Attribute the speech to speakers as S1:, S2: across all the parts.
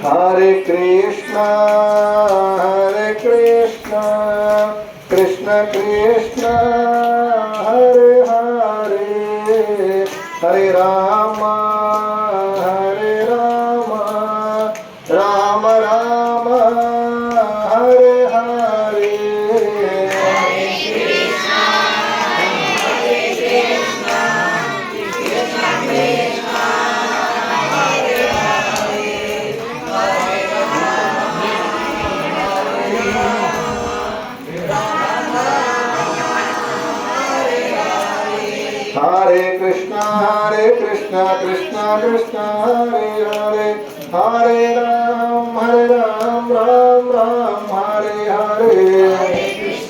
S1: Hare Krishna, Krishna Krishna, Hare Hare, Hare Rama, Rama Rama, Hare Hare. Hare Krishna, Krishna Krishna, Hare Hare, Hare Ram, Ram Ram, Hare Hare.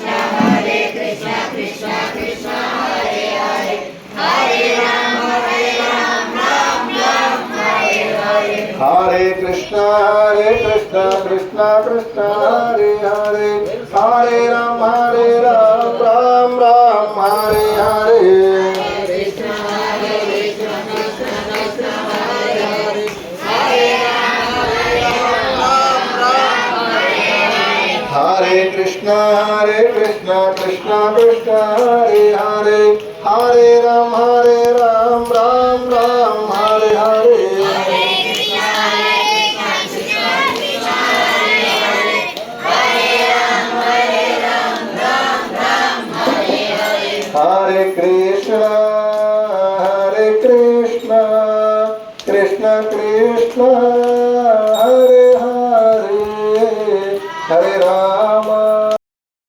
S2: Hare Krishna, Krishna Krishna, Hare Hare, Hare Ram, Ram Ram, Hare Hare.
S1: Hare Krishna, Krishna Krishna, Hare Hare, Hare Ram, Ram Ram, Hare Hare. Hare Krishna, Krishna Krishna, Hare Hare, Hare Ram, Ram Ram, Hare Hare. Hare Krishna, Krishna Krishna,